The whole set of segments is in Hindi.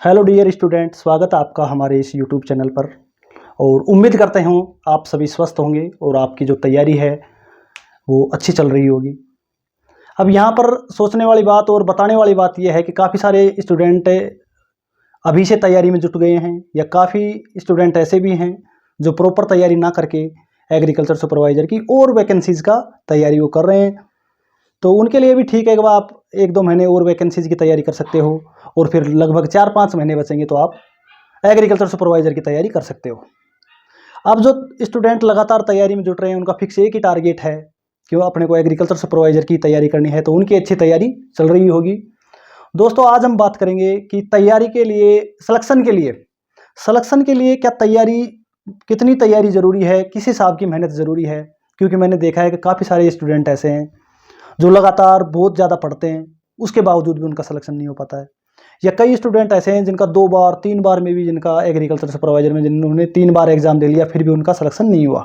हेलो डियर स्टूडेंट, स्वागत है आपका हमारे इस यूट्यूब चैनल पर। और उम्मीद करते हूँ आप सभी स्वस्थ होंगे और आपकी जो तैयारी है वो अच्छी चल रही होगी। अब यहाँ पर सोचने वाली बात और बताने वाली बात यह है कि काफ़ी सारे स्टूडेंट अभी से तैयारी में जुट गए हैं, या काफ़ी स्टूडेंट ऐसे भी हैं जो प्रॉपर तैयारी ना करके एग्रीकल्चर सुपरवाइज़र की और वैकेंसीज़ का तैयारी वो कर रहे हैं। तो उनके लिए भी ठीक है कि आप 1-2 महीने और वैकेंसीज़ की तैयारी कर सकते हो, और फिर लगभग 4-5 महीने बचेंगे तो आप एग्रीकल्चर सुपरवाइज़र की तैयारी कर सकते हो। अब जो स्टूडेंट लगातार तैयारी में जुट रहे हैं उनका फिक्स एक ही टारगेट है कि वो अपने को एग्रीकल्चर सुपरवाइज़र की तैयारी करनी है, तो उनकी अच्छी तैयारी चल रही होगी। दोस्तों, आज हम बात करेंगे कि तैयारी के लिए, सिलेक्शन के लिए क्या तैयारी, कितनी तैयारी ज़रूरी है, किस हिसाब की मेहनत ज़रूरी है। क्योंकि मैंने देखा है कि काफ़ी सारे स्टूडेंट ऐसे हैं जो लगातार बहुत ज़्यादा पढ़ते हैं, उसके बावजूद भी उनका सिलेक्शन नहीं हो पाता है। या कई स्टूडेंट ऐसे हैं जिनका 2 बार 3 बार में भी, जिनका एग्रीकल्चर सुपरवाइज़र में जिन्होंने 3 बार एग्ज़ाम दे लिया फिर भी उनका सिलेक्शन नहीं हुआ।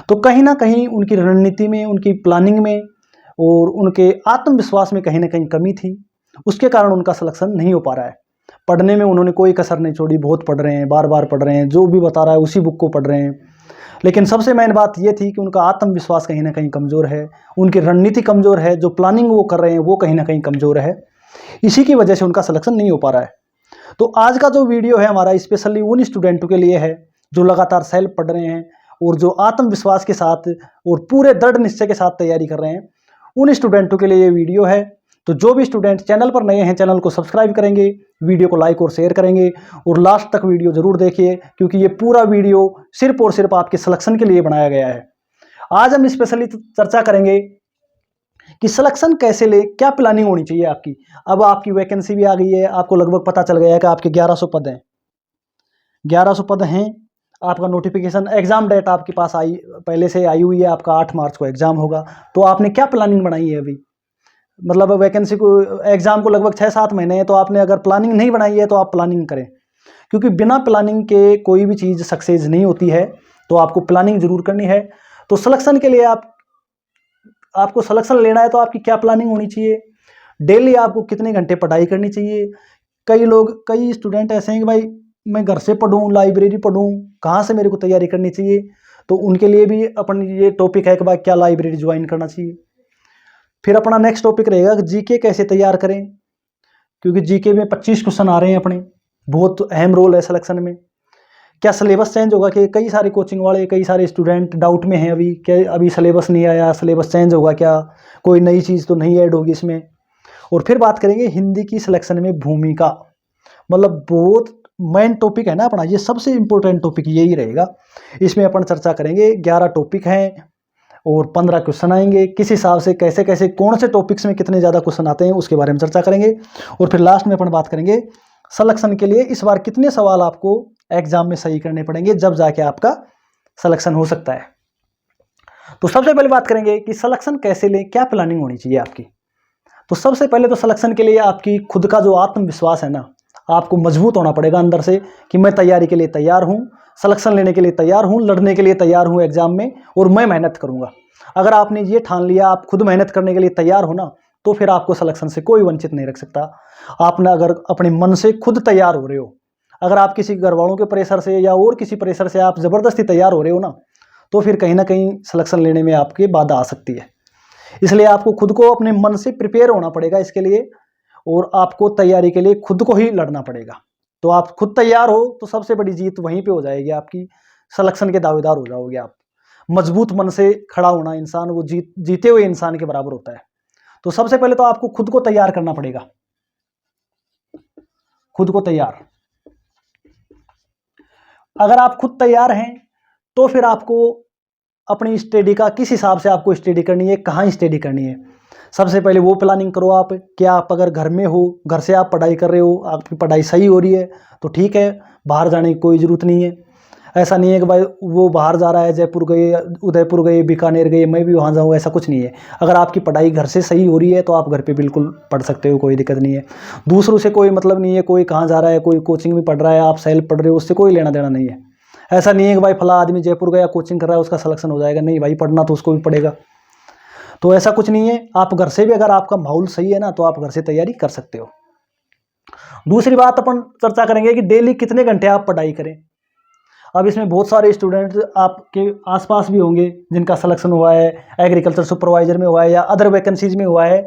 तो कहीं ना कहीं उनकी रणनीति में, उनकी प्लानिंग में और उनके आत्मविश्वास में कहीं ना कहीं कमी थी। उसके कारण उनका सिलेक्शन नहीं हो पा रहा है। पढ़ने में उन्होंने कोई कसर नहीं छोड़ी, बहुत पढ़ रहे हैं, बार बार पढ़ रहे हैं, जो भी बता रहा है उसी बुक को पढ़ रहे हैं। लेकिन सबसे मेन बात ये थी कि उनका आत्मविश्वास कहीं ना कहीं कमज़ोर है, उनकी रणनीति कमज़ोर है, जो प्लानिंग वो कर रहे हैं वो कहीं ना कहीं कमज़ोर है। इसी की वजह से उनका सिलेक्शन नहीं हो पा रहा है। तो आज का जो वीडियो है हमारा स्पेशली उन स्टूडेंटों के लिए है जो लगातार सेल्फ पढ़ रहे हैं और जो आत्मविश्वास के साथ और पूरे दृढ़ निश्चय के साथ तैयारी कर रहे हैं। उन स्टूडेंटों के लिए ये वीडियो है। तो जो भी स्टूडेंट चैनल पर नए हैं, चैनल को सब्सक्राइब करेंगे, वीडियो को लाइक और शेयर करेंगे, और लास्ट तक वीडियो ज़रूर देखिए, क्योंकि ये पूरा वीडियो सिर्फ और सिर्फ आपके सिलेक्शन के लिए बनाया गया है। आज हम स्पेशली चर्चा करेंगे कि सिलेक्शन कैसे ले, क्या प्लानिंग होनी चाहिए आपकी। अब आपकी वैकेंसी भी आ गई है, आपको लगभग पता चल गया है कि आपके 1100 पद हैं, 1100 पद हैं। आपका नोटिफिकेशन, एग्ज़ाम डेट आपके पास आई, पहले से आई हुई है, आपका 8 मार्च को एग्ज़ाम होगा। तो आपने क्या प्लानिंग बनाई है अभी, मतलब वैकेंसी को, एग्ज़ाम को लगभग 6-7 महीने हैं, तो आपने अगर प्लानिंग नहीं बनाई है तो आप प्लानिंग करें। क्योंकि बिना प्लानिंग के कोई भी चीज़ सक्सेस नहीं होती है, तो आपको प्लानिंग ज़रूर करनी है। तो सिलेक्शन के लिए आपको सिलेक्शन लेना है तो आपकी क्या प्लानिंग होनी चाहिए, डेली आपको कितने घंटे पढ़ाई करनी चाहिए। कई स्टूडेंट ऐसे हैं कि भाई मैं घर से पढूं, लाइब्रेरी पढूं, कहाँ से मेरे को तैयारी करनी चाहिए। तो उनके लिए भी अपन ये टॉपिक है कि भाई क्या लाइब्रेरी ज्वाइन करना चाहिए। फिर अपना नेक्स्ट टॉपिक रहेगा कि जीके कैसे तैयार करें, क्योंकि जीके में 25 क्वेश्चन आ रहे हैं अपने, बहुत अहम रोल है सिलेक्शन में। क्या सिलेबस चेंज होगा, कि कई सारे कोचिंग वाले, कई सारे स्टूडेंट डाउट में हैं अभी, क्या अभी सिलेबस नहीं आया, सिलेबस चेंज होगा क्या, कोई नई चीज़ तो नहीं ऐड होगी इसमें। और फिर बात करेंगे हिंदी की सिलेक्शन में भूमिका, मतलब बहुत मेन टॉपिक है ना अपना, ये सबसे इम्पोर्टेंट टॉपिक यही रहेगा। इसमें अपन चर्चा करेंगे, 11 टॉपिक हैं और 15 क्वेश्चन आएंगे, किस हिसाब से, कैसे कैसे, कौन से टॉपिक्स में कितने ज़्यादा क्वेश्चन आते हैं उसके बारे में चर्चा करेंगे। और फिर लास्ट में अपन बात करेंगे सिलेक्शन के लिए इस बार कितने सवाल आपको एग्जाम में सही करने पड़ेंगे, जब जाके आपका सिलेक्शन हो सकता है। तो सबसे पहले बात करेंगे कि सिलेक्शन कैसे लें, क्या प्लानिंग होनी चाहिए आपकी। तो सबसे पहले तो सिलेक्शन के लिए आपकी खुद का जो आत्मविश्वास है ना, आपको मजबूत होना पड़ेगा अंदर से, कि मैं तैयारी के लिए तैयार हूँ, सिलेक्शन लेने के लिए तैयार हूँ, लड़ने के लिए तैयार हूँ एग्जाम में, और मैं मेहनत करूँगा। अगर आपने ये ठान लिया, आप खुद मेहनत करने के लिए तैयार हो ना, तो फिर आपको सिलेक्शन से कोई वंचित नहीं रख सकता। आपने अगर अपने मन से खुद तैयार हो रहे हो, अगर आप किसी घर वालों के प्रेशर से या और किसी प्रेशर से आप ज़बरदस्ती तैयार हो रहे हो ना, तो फिर कहीं ना कहीं सिलेक्शन लेने में आपके बाधा आ सकती है। इसलिए आपको खुद को अपने मन से प्रिपेयर होना पड़ेगा इसके लिए, और आपको तैयारी के लिए खुद को ही लड़ना पड़ेगा। तो आप खुद तैयार हो तो सबसे बड़ी जीत वहीं पे हो जाएगी आपकी, सिलेक्शन के दावेदार हो जाओगे आप। मजबूत मन से खड़ा होना इंसान, वो जीते हुए इंसान के बराबर होता है। तो सबसे पहले तो आपको खुद को तैयार करना पड़ेगा, खुद को तैयार। अगर आप खुद तैयार हैं तो फिर आपको अपनी स्टडी का, किस हिसाब से आपको स्टडी करनी है, कहाँ स्टडी करनी है, सबसे पहले वो प्लानिंग करो आप। क्या आप अगर घर में हो, घर से आप पढ़ाई कर रहे हो, आपकी पढ़ाई सही हो रही है तो ठीक है, बाहर जाने की कोई ज़रूरत नहीं है। ऐसा नहीं है कि भाई वो बाहर जा रहा है, जयपुर गए, उदयपुर गए, बीकानेर गए, मैं भी वहाँ जाऊँ, ऐसा कुछ नहीं है। अगर आपकी पढ़ाई घर से सही हो रही है तो आप घर पे बिल्कुल पढ़ सकते हो, कोई दिक्कत नहीं है। दूसरों से कोई मतलब नहीं है, कोई कहाँ जा रहा है, कोई कोचिंग में पढ़ रहा है, आप सेल्फ पढ़ रहे हो, उससे कोई लेना देना नहीं है। ऐसा नहीं है कि भाई फला आदमी जयपुर गया, कोचिंग कर रहा है, उसका सिलेक्शन हो जाएगा। नहीं भाई, पढ़ना तो उसको भी पड़ेगा। तो ऐसा कुछ नहीं है। आप घर से भी, अगर आपका माहौल सही है ना, तो आप घर से तैयारी कर सकते हो। दूसरी बात अपन चर्चा करेंगे कि डेली कितने घंटे आप पढ़ाई करें। अब इसमें बहुत सारे स्टूडेंट आपके आसपास भी होंगे जिनका सिलेक्शन हुआ है, एग्रीकल्चर सुपरवाइजर में हुआ है या अदर वैकेंसीज में हुआ है,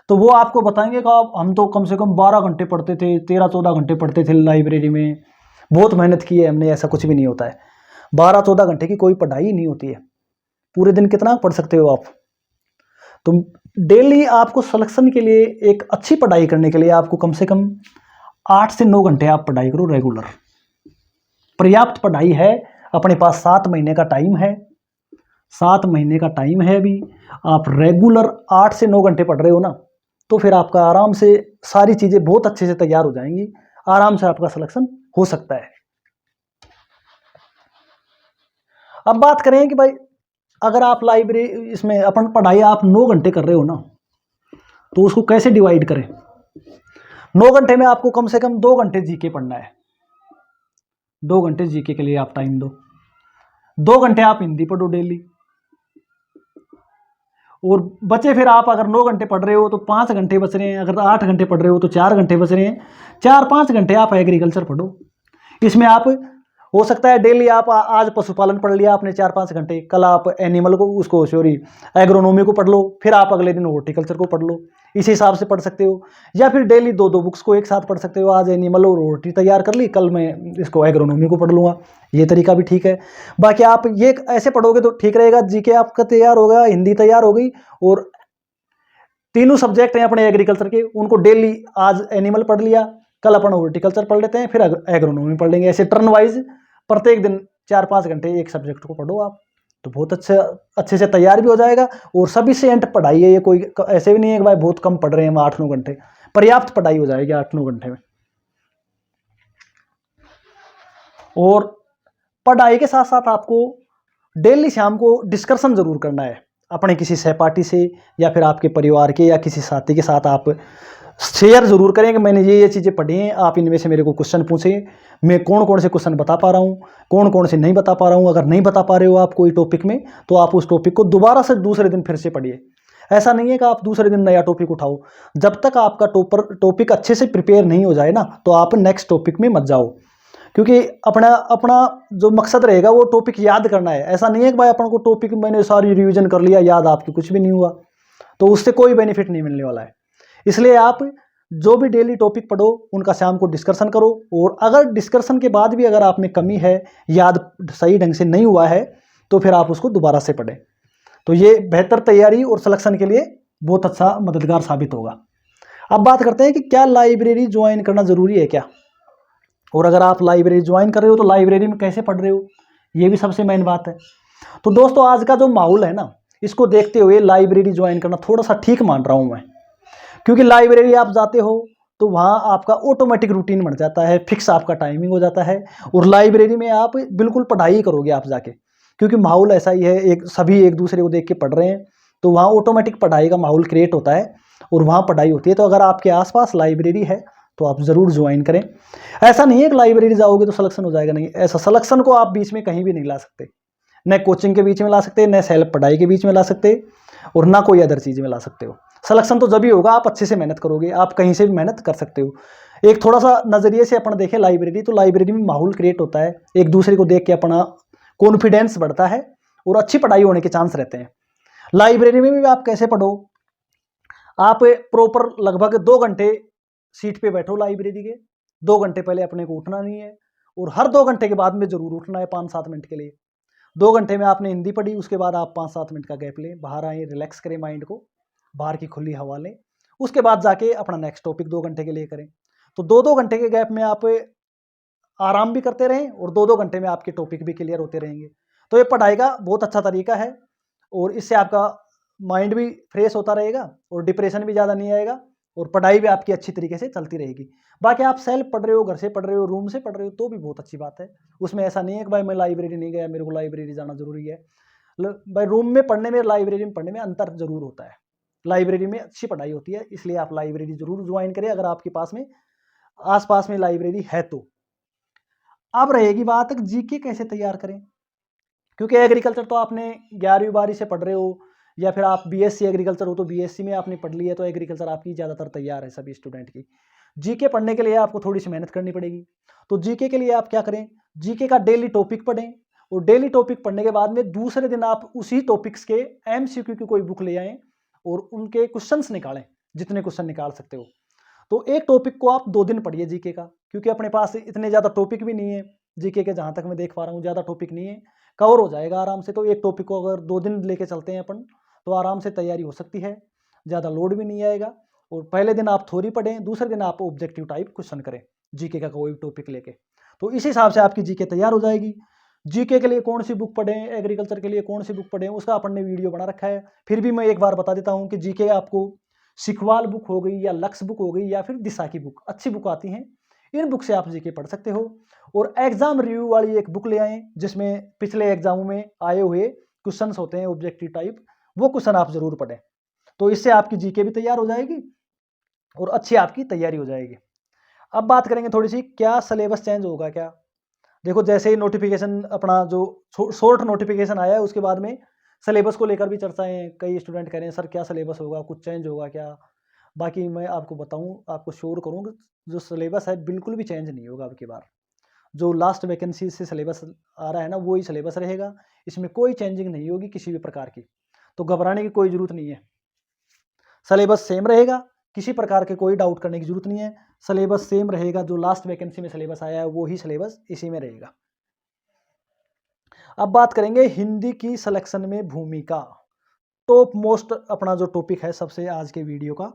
तो वो आपको बताएंगे कि आप हम तो कम से कम 12 घंटे पढ़ते थे, 13-14 घंटे पढ़ते थे लाइब्रेरी में, बहुत मेहनत की है हमने। ऐसा कुछ भी नहीं होता है। 12-14 घंटे की कोई पढ़ाई नहीं होती है। पूरे दिन कितना पढ़ सकते हो आप? तो डेली आपको सिलेक्शन के लिए, एक अच्छी पढ़ाई करने के लिए आपको कम से कम 8 से 9 घंटे आप पढ़ाई करो रेगुलर। पर्याप्त पढ़ाई है। अपने पास 7 महीने का टाइम है, 7 महीने का टाइम है अभी। आप रेगुलर 8 से 9 घंटे पढ़ रहे हो ना, तो फिर आपका आराम से सारी चीज़ें बहुत अच्छे से तैयार हो जाएंगी। आराम से आपका सिलेक्शन हो सकता है। अब बात करें कि भाई अगर आप लाइब्रेरी इसमें अपन पढ़ाई आप 9 घंटे कर रहे हो ना, तो उसको कैसे डिवाइड करें। 9 घंटे में आपको कम से कम 2 घंटे जीके पढ़ना है। 2 घंटे जीके के लिए आप टाइम दो। 2 घंटे आप हिंदी पढ़ो डेली, और बचे फिर आप अगर 9 घंटे पढ़ रहे हो तो 5 घंटे बच रहे हैं। अगर 8 घंटे पढ़ रहे हो तो 4 घंटे बच रहे हैं। 4-5 घंटे आप एग्रीकल्चर पढ़ो। इसमें आप हो सकता है डेली आप आज पशुपालन पढ़ लिया आपने 4-5 घंटे, कल आप एनिमल को उसको सॉरी एग्रोनॉमी को पढ़ लो, फिर आप अगले दिन हॉर्टिकल्चर को पढ़ लो। इस हिसाब से पढ़ सकते हो। या फिर डेली 2-2 बुक्स को एक साथ पढ़ सकते हो। आज एनिमल और हॉर्टी तैयार कर ली, कल मैं इसको एग्रोनॉमी को पढ़ लूँगा। ये तरीका भी ठीक है। बाकी आप ये ऐसे पढ़ोगे तो ठीक रहेगा। जीके आपका तैयार होगा, हिंदी तैयार हो गई, और तीनों सब्जेक्ट हैं अपने एग्रीकल्चर के, उनको डेली आज एनिमल पढ़ लिया, कल अपन हॉर्टिकल्चर पढ़ लेते हैं, फिर एग्रोनॉमी पढ़ लेंगे। ऐसे टर्न वाइज प्रत्येक दिन 4-5 घंटे एक सब्जेक्ट को पढ़ो आप, तो बहुत अच्छे से तैयार भी हो जाएगा। और सफिशिएंट पढ़ाई है ये, कोई ऐसे भी नहीं है कि भाई बहुत कम पढ़ रहे हैं हम 8-9 घंटे। पर्याप्त पढ़ाई हो जाएगी 8-9 घंटे में। और पढ़ाई के साथ साथ आपको डेली शाम को डिस्कशन जरूर करना है अपने किसी सहपाठी से, या फिर आपके परिवार के या किसी साथी के साथ आप शेयर जरूर करें कि मैंने ये चीज़ें पढ़ी हैं, आप इनमें से मेरे को क्वेश्चन पूछें। मैं कौन कौन से क्वेश्चन बता पा रहा हूँ, कौन कौन से नहीं बता पा रहा हूँ। अगर नहीं बता पा रहे हो आप कोई टॉपिक में, तो आप उस टॉपिक को दोबारा से दूसरे दिन फिर से पढ़िए। ऐसा नहीं है कि आप दूसरे दिन नया टॉपिक उठाओ। जब तक आपका टॉपिक अच्छे से प्रिपेयर नहीं हो जाए ना, तो आप नेक्स्ट टॉपिक में मत जाओ। क्योंकि अपना अपना जो मकसद रहेगा वो टॉपिक याद करना है। ऐसा नहीं है कि भाई अपन को टॉपिक मैंने सारी रिवीजन कर लिया, याद आपकी कुछ भी नहीं हुआ, तो उससे कोई बेनिफिट नहीं मिलने वाला है। इसलिए आप जो भी डेली टॉपिक पढ़ो उनका शाम को डिस्कशन करो। और अगर डिस्कशन के बाद भी अगर आप में कमी है, याद सही ढंग से नहीं हुआ है, तो फिर आप उसको दोबारा से पढ़ें। तो ये बेहतर तैयारी और सिलेक्शन के लिए बहुत अच्छा मददगार साबित होगा। अब बात करते हैं कि क्या लाइब्रेरी ज्वाइन करना ज़रूरी है क्या, और अगर आप लाइब्रेरी ज्वाइन कर रहे हो तो लाइब्रेरी में कैसे पढ़ रहे हो, ये भी सबसे मेन बात है। तो दोस्तों आज का जो माहौल है ना, इसको देखते हुए लाइब्रेरी ज्वाइन करना थोड़ा सा ठीक मान रहा हूँ मैं। क्योंकि लाइब्रेरी आप जाते हो तो वहाँ आपका ऑटोमेटिक रूटीन बन जाता है, फिक्स आपका टाइमिंग हो जाता है, और लाइब्रेरी में आप बिल्कुल पढ़ाई करोगे आप जाके। क्योंकि माहौल ऐसा ही है, सभी एक दूसरे को देख के पढ़ रहे हैं, तो वहाँ ऑटोमेटिक पढ़ाई का माहौल क्रिएट होता है और वहाँ पढ़ाई होती है। तो अगर आपके आसपास लाइब्रेरी है तो आप ज़रूर ज्वाइन करें। ऐसा नहीं है कि लाइब्रेरी जाओगे तो सिलेक्शन हो जाएगा, नहीं। ऐसा सिलेक्शन को आप बीच में कहीं भी नहीं ला सकते, न कोचिंग के बीच में ला सकते, न सेल्फ पढ़ाई के बीच में ला सकते, और ना कोई अदर चीज़ में ला सकते हो। सिलेक्शन तो जब ही होगा आप अच्छे से मेहनत करोगे, आप कहीं से भी मेहनत कर सकते हो। एक थोड़ा सा नज़रिए से अपन देखें लाइब्रेरी, तो लाइब्रेरी में माहौल क्रिएट होता है, एक दूसरे को देख के अपना कॉन्फिडेंस बढ़ता है और अच्छी पढ़ाई होने के चांस रहते हैं। लाइब्रेरी में भी आप कैसे पढ़ो, आप प्रॉपर लगभग 2 घंटे सीट पे बैठो लाइब्रेरी के। 2 घंटे पहले अपने को उठना नहीं है, और हर 2 घंटे के बाद में जरूर उठना है 5-7 मिनट के लिए। 2 घंटे में आपने हिंदी पढ़ी, उसके बाद आप 5-7 मिनट का गैप लें, बाहर आए, रिलैक्स करें माइंड को, बाहर की खुली हवा लें, उसके बाद जाके अपना नेक्स्ट टॉपिक 2 घंटे के लिए करें। तो 2-2 घंटे के गैप में आप आराम भी करते रहें, और 2-2 घंटे में आपके टॉपिक भी क्लियर होते रहेंगे। तो ये पढ़ाई का बहुत अच्छा तरीका है, और इससे आपका माइंड भी फ्रेश होता रहेगा, और डिप्रेशन भी ज़्यादा नहीं आएगा, और पढ़ाई भी आपकी अच्छी तरीके से चलती रहेगी। बाकी आप सेल्फ पढ़ रहे हो, घर से पढ़ रहे हो, रूम से पढ़ रहे हो, तो भी बहुत अच्छी बात है। उसमें ऐसा नहीं है कि भाई मैं लाइब्रेरी नहीं गया, मेरे को लाइब्रेरी जाना जरूरी है। भाई रूम में पढ़ने में, लाइब्रेरी में पढ़ने में अंतर जरूर होता है। लाइब्रेरी में अच्छी पढ़ाई होती है, इसलिए आप लाइब्रेरी जरूर ज्वाइन करें अगर आपके पास में आसपास में लाइब्रेरी है तो। अब रहेगी बात जीके कैसे तैयार करें, क्योंकि एग्रीकल्चर तो आपने 11वीं-12वीं से पढ़ रहे हो, या फिर आप बीएससी एग्रीकल्चर हो तो बीएससी में आपने पढ़ ली है, तो एग्रीकल्चर आपकी ज़्यादातर तैयार है सभी स्टूडेंट की। जीके पढ़ने के लिए आपको थोड़ी सी मेहनत करनी पड़ेगी। तो जीके के लिए आप क्या करें, जीके का डेली टॉपिक पढ़ें, और डेली टॉपिक पढ़ने के बाद में दूसरे दिन आप उसी टॉपिक्स के एमसीक्यू की कोई बुक ले आएँ और उनके क्वेश्चंस निकालें, जितने क्वेश्चन निकाल सकते हो। तो एक टॉपिक को आप 2 दिन पढ़िए जीके का, क्योंकि अपने पास इतने ज़्यादा टॉपिक भी नहीं है जीके के, जहाँ तक मैं देख पा रहा हूँ ज़्यादा टॉपिक नहीं है, कवर हो जाएगा आराम से। तो एक टॉपिक को अगर 2 दिन लेके चलते हैं अपन, तो आराम से तैयारी हो सकती है, ज़्यादा लोड भी नहीं आएगा। और पहले दिन आप थ्योरी पढ़ें, दूसरे दिन आप ऑब्जेक्टिव टाइप क्वेश्चन करें जीके का कोई टॉपिक लेके, तो इस हिसाब से आपकी जीके तैयार हो जाएगी। जीके के लिए कौन सी बुक पढ़ें, एग्रीकल्चर के लिए कौन सी बुक पढ़ें, उसका अपन ने वीडियो बना रखा है। फिर भी मैं एक बार बता देता हूँ कि जीके आपको सिखवाल बुक हो गई या लक्ष्य बुक हो गई या फिर दिशा की बुक, अच्छी बुक आती हैं, इन बुक से आप जीके पढ़ सकते हो। और एग्जाम रिव्यू वाली एक बुक ले आएँ जिसमें पिछले एग्जामों में आए हुए क्वेश्चंस होते हैं ऑब्जेक्टिव टाइप, वो क्वेश्चन आप जरूर पढ़ें। तो इससे आपकी जीके भी तैयार हो जाएगी और अच्छी आपकी तैयारी हो जाएगी। अब बात करेंगे थोड़ी सी, क्या सिलेबस चेंज होगा क्या। देखो जैसे ही नोटिफिकेशन अपना जो शॉर्ट नोटिफिकेशन आया है, उसके बाद में सिलेबस को लेकर भी चर्चाएं, कई स्टूडेंट कह रहे हैं सर क्या सिलेबस होगा, कुछ चेंज होगा क्या। बाकी मैं आपको बताऊं, आपको श्योर करूं, जो सिलेबस है बिल्कुल भी चेंज नहीं होगा अब की बार। जो लास्ट वैकेंसी से सिलेबस आ रहा है ना, वही सिलेबस रहेगा, इसमें कोई चेंजिंग नहीं होगी किसी भी प्रकार की, तो घबराने की कोई ज़रूरत नहीं है। सिलेबस सेम रहेगा, किसी प्रकार के कोई डाउट करने की जरूरत नहीं है, सिलेबस सेम रहेगा। जो लास्ट वैकेंसी में सिलेबस आया है वो ही सिलेबस इसी में रहेगा। अब बात करेंगे हिंदी की सिलेक्शन में भूमिका। टॉप मोस्ट अपना जो टॉपिक है सबसे आज के वीडियो का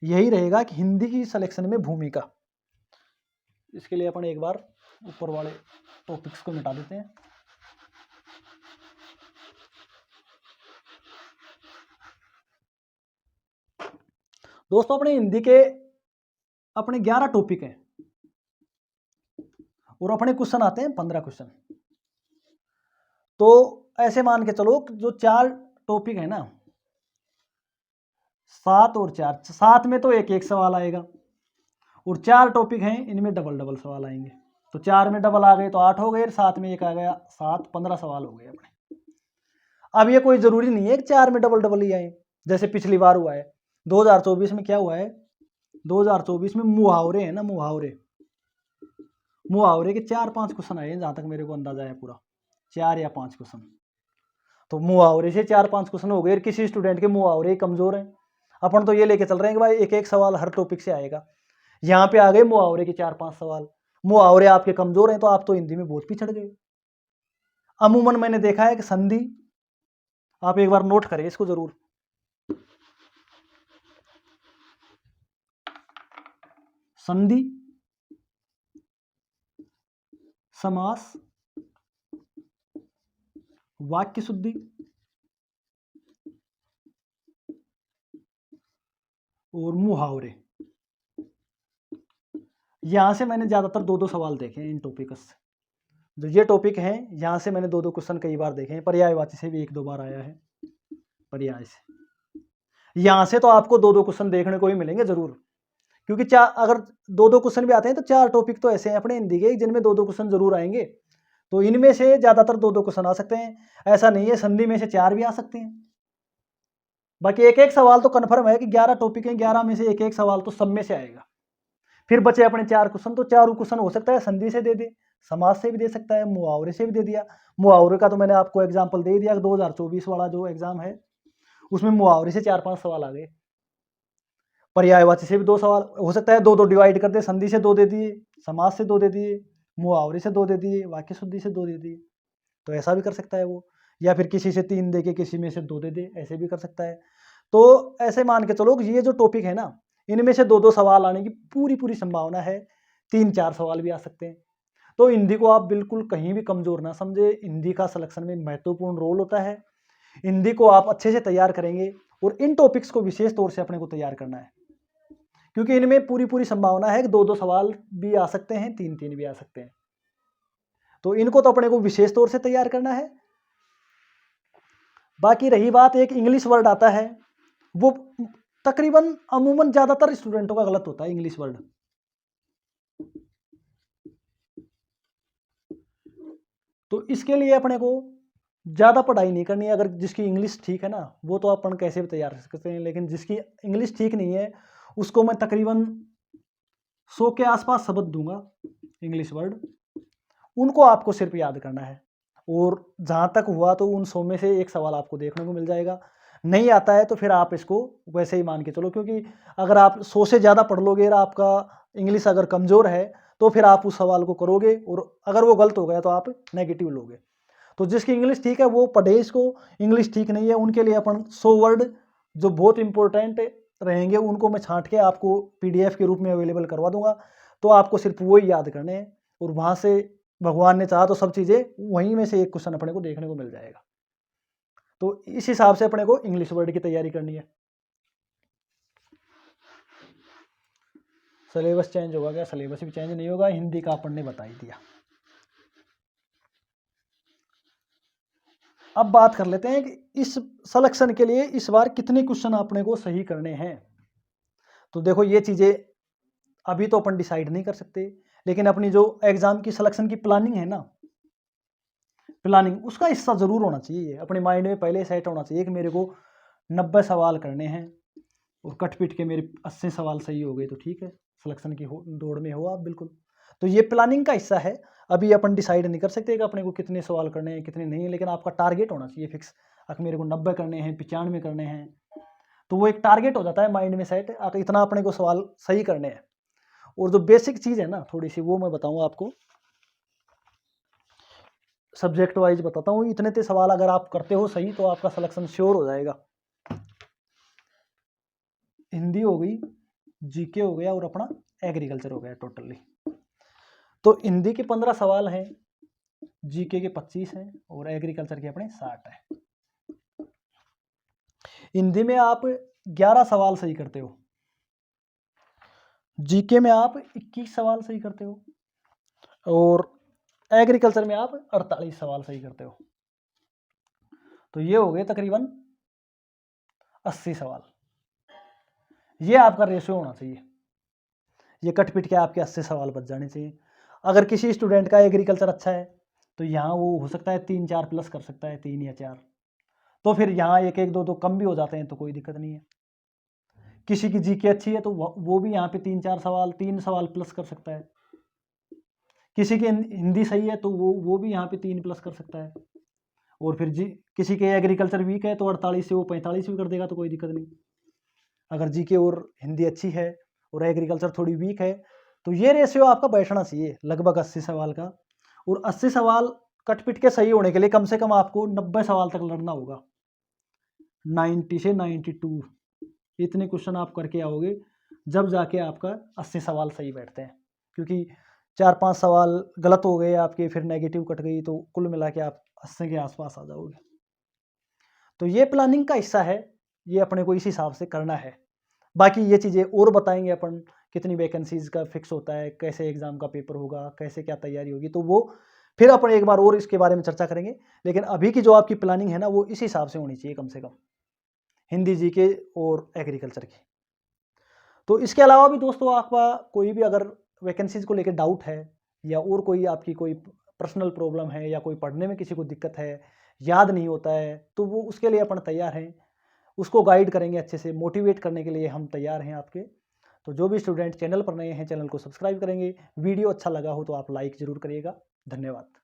यही रहेगा कि हिंदी की सिलेक्शन में भूमिका। इसके लिए अपन एक बार ऊपर वाले टॉपिक्स को मिटा देते हैं। दोस्तों अपने हिंदी के अपने 11 टॉपिक हैं और अपने क्वेश्चन आते हैं 15 क्वेश्चन। तो ऐसे मान के चलो जो 4 टॉपिक है ना, 7 और 4, 7 में तो एक एक सवाल आएगा, और 4 टॉपिक हैं इनमें डबल डबल सवाल आएंगे। तो 4 में डबल आ गए तो 8 हो गए, 7 में एक आ गया 7, 15 सवाल हो गए अपने। अब ये कोई ज़रूरी नहीं है कि 4 में डबल डबल ही आए, जैसे पिछली बार हुआ है 2024 में। क्या हुआ है 2024 में, मुहावरे हैं ना, मुहावरे के 4-5 क्वेश्चन आए हैं, जहाँ तक मेरे को अंदाजा है पूरा 4 या 5 क्वेश्चन। तो मुहावरे से 4-5 क्वेश्चन हो गए, किसी स्टूडेंट के मुहावरे कमजोर हैं, अपन तो ये लेके चल रहे हैं कि भाई एक एक सवाल हर टॉपिक से आएगा। यहाँ पे आ गए मुहावरे के 4-5 सवाल, मुहावरे आपके कमजोर हैं तो आप तो हिंदी में बहुत पिछड़ गए। अमूमन मैंने देखा है कि संधि, आप एक बार नोट करें इसको जरूर, संधि, समास, वाक्य शुद्धि और मुहावरे, यहां से मैंने ज्यादातर 2-2 सवाल देखे हैं इन टॉपिक्स से। जो ये टॉपिक हैं यहाँ से मैंने 2-2 क्वेश्चन कई बार देखे हैं। पर्यायवाची से भी 1-2 बार आया है, पर्याय से। यहाँ से तो आपको 2-2 क्वेश्चन देखने को ही मिलेंगे जरूर, क्योंकि अगर 2-2 क्वेश्चन भी आते हैं तो 4 टॉपिक तो ऐसे हैं अपने हिंदी के जिनमें 2-2 क्वेश्चन जरूर आएंगे। तो इनमें से ज्यादातर 2-2 क्वेश्चन आ सकते हैं, ऐसा नहीं है, संधि में से 4 भी आ सकते हैं। बाकी एक एक सवाल तो कन्फर्म है कि 11 टॉपिक हैं, 11 में से एक एक सवाल तो सब में से आएगा। फिर बचे अपने 4 क्वेश्चन, तो 4 क्वेश्चन हो सकता है संधि से दे दे, समाज से भी दे सकता है, मुहावरे से भी दे दिया। मुहावरे का तो मैंने आपको एग्जाम्पल दे दिया, 2024 वाला जो एग्जाम है उसमें मुहावरे से 4-5 सवाल आ गए। पर्यायवाची से भी 2 सवाल हो सकता है, 2-2 डिवाइड कर दे, संधि से 2 दे दिए, समाज से 2 दे दिए, मुहावरे से 2 दे दिए, वाक्य शुद्धि से 2 दे दिए। तो ऐसा भी कर सकता है वो, या फिर किसी से 3 दे के किसी में से 2 दे दे, ऐसे भी कर सकता है। तो ऐसे मान के चलो कि ये जो टॉपिक है ना, इनमें से 2-2 सवाल आने की पूरी संभावना है, 3-4 सवाल भी आ सकते हैं। तो हिंदी को आप बिल्कुल कहीं भी कमजोर ना समझे, हिंदी का सिलेक्शन में महत्वपूर्ण रोल होता है। हिंदी को आप अच्छे से तैयार करेंगे और इन टॉपिक्स को विशेष तौर से अपने को तैयार करना है, क्योंकि इनमें पूरी संभावना है कि 2-2 सवाल भी आ सकते हैं, 3-3 भी आ सकते हैं। तो इनको तो अपने को विशेष तौर से तैयार करना है। बाकी रही बात, एक इंग्लिश वर्ड आता है, वो तकरीबन अमूमन ज्यादातर स्टूडेंटों का गलत होता है इंग्लिश वर्ड। तो इसके लिए अपने को ज़्यादा पढ़ाई नहीं करनी है। अगर जिसकी इंग्लिश ठीक है ना, वो तो अपन कैसे भी तैयार कर सकते हैं, लेकिन जिसकी इंग्लिश ठीक नहीं है उसको मैं तकरीबन 100 के आसपास शब्द दूंगा इंग्लिश वर्ड, उनको आपको सिर्फ याद करना है। और जहाँ तक हुआ तो उन 100 में से एक सवाल आपको देखने को मिल जाएगा। नहीं आता है तो फिर आप इसको वैसे ही मान के चलो, क्योंकि अगर आप 100 से ज़्यादा पढ़ लोगे और आपका इंग्लिश अगर कमज़ोर है तो फिर आप उस सवाल को करोगे और अगर वो गलत हो गया तो आप नेगेटिव लोगे। तो जिसकी इंग्लिश ठीक है वो पढ़े इसको, इंग्लिश ठीक नहीं है उनके लिए अपन 100 वर्ड जो बहुत इंपॉर्टेंट रहेंगे उनको मैं छांट के आपको PDF के रूप में अवेलेबल करवा दूंगा। तो आपको सिर्फ वो ही याद करने हैं और वहाँ से भगवान ने चाहा तो सब चीज़ें वहीं में से एक क्वेश्चन अपने को देखने को मिल जाएगा। तो इस हिसाब से अपने को इंग्लिश वर्ड की तैयारी करनी है। सिलेबस चेंज होगा क्या? सिलेबस भी चेंज नहीं होगा, हिंदी का अपन ने बता ही दिया। अब बात कर लेते हैं कि इस सिलेक्शन के लिए इस बार कितने क्वेश्चन अपने को सही करने हैं। तो देखो ये चीज़ें अभी तो अपन डिसाइड नहीं कर सकते, लेकिन अपनी जो एग्जाम की सिलेक्शन की प्लानिंग है ना, प्लानिंग उसका हिस्सा जरूर होना चाहिए, अपने माइंड में पहले सेट होना चाहिए कि मेरे को 90 सवाल करने हैं और कट पिट के मेरे 80 सवाल सही हो गए तो ठीक है, सिलेक्शन की दौड़ में हो आप बिल्कुल। तो ये प्लानिंग का हिस्सा है। अभी अपन डिसाइड नहीं कर सकते कि अपने को कितने सवाल करने हैं कितने नहीं, लेकिन आपका टारगेट होना चाहिए फिक्स। अगर मेरे को 90 करने हैं 95 करने हैं तो वो एक टारगेट हो जाता है माइंड में सेट, इतना अपने को सवाल सही करने हैं। और जो बेसिक चीज़ है ना थोड़ी सी वो मैं बताऊँगा आपको, सब्जेक्ट वाइज बताता हूँ। इतने ते सवाल अगर आप करते हो सही तो आपका सिलेक्शन श्योर हो जाएगा। हिंदी हो गई, जीके हो गया और अपना एग्रीकल्चर हो गया टोटली। तो हिंदी के 15 सवाल हैं, जीके के 25 हैं और एग्रीकल्चर के अपने 60 हैं। हिंदी में आप 11 सवाल सही करते हो, जीके में आप 21 सवाल सही करते हो और एग्रीकल्चर में आप 48 सवाल सही करते हो। तो ये हो गए तकरीबन 80 सवाल। ये आपका रेशियो होना चाहिए, ये कट पिट के आपके 80 सवाल बच जाने चाहिए। अगर किसी स्टूडेंट का एग्रीकल्चर अच्छा है तो यहाँ वो हो सकता है 3-4 प्लस कर सकता है, 3 या 4, तो फिर यहाँ 1-1, 2-2 कम भी हो जाते हैं तो कोई दिक्कत नहीं है। किसी की जीके अच्छी है तो वो भी यहाँ पे 3-4 सवाल 3 सवाल प्लस कर सकता है। किसी की हिंदी सही है तो वो भी यहाँ पे 3 प्लस कर सकता है। और फिर किसी के एग्रीकल्चर वीक है तो 48 से वो 45 भी कर देगा तो कोई दिक्कत नहीं। अगर जीके और हिंदी अच्छी है और एग्रीकल्चर थोड़ी वीक है तो ये रेशियो आपका बैठना चाहिए लगभग 80 सवाल का। और 80 सवाल कट पिट के सही होने के लिए कम से कम आपको 90 सवाल तक लड़ना होगा, 90 से 92 इतने क्वेश्चन आप करके आओगे जब जाके आपका 80 सवाल सही बैठते हैं। क्योंकि 4-5 सवाल गलत हो गए आपके, फिर नेगेटिव कट गई तो कुल मिला के आप 80 के आसपास आ जाओगे। तो ये प्लानिंग का हिस्सा है, ये अपने को इस हिसाब से करना है। बाकी ये चीज़ें और बताएंगे अपन, कितनी वैकेंसीज का फिक्स होता है, कैसे एग्ज़ाम का पेपर होगा, कैसे क्या तैयारी होगी, तो वो फिर अपन एक बार और इसके बारे में चर्चा करेंगे। लेकिन अभी की जो आपकी प्लानिंग है ना वो इस हिसाब से होनी चाहिए, कम से कम हिंदी जीके और एग्रीकल्चर की। तो इसके अलावा भी दोस्तों आपका कोई भी अगर वैकेंसीज को लेकर डाउट है या और कोई आपकी कोई पर्सनल प्रॉब्लम है या कोई पढ़ने में किसी को दिक्कत है, याद नहीं होता है, तो वो उसके लिए अपन तैयार हैं, उसको गाइड करेंगे अच्छे से, मोटिवेट करने के लिए हम तैयार हैं आपके। तो जो भी स्टूडेंट चैनल पर नए हैं चैनल को सब्सक्राइब करेंगे, वीडियो अच्छा लगा हो तो आप लाइक ज़रूर करिएगा। धन्यवाद।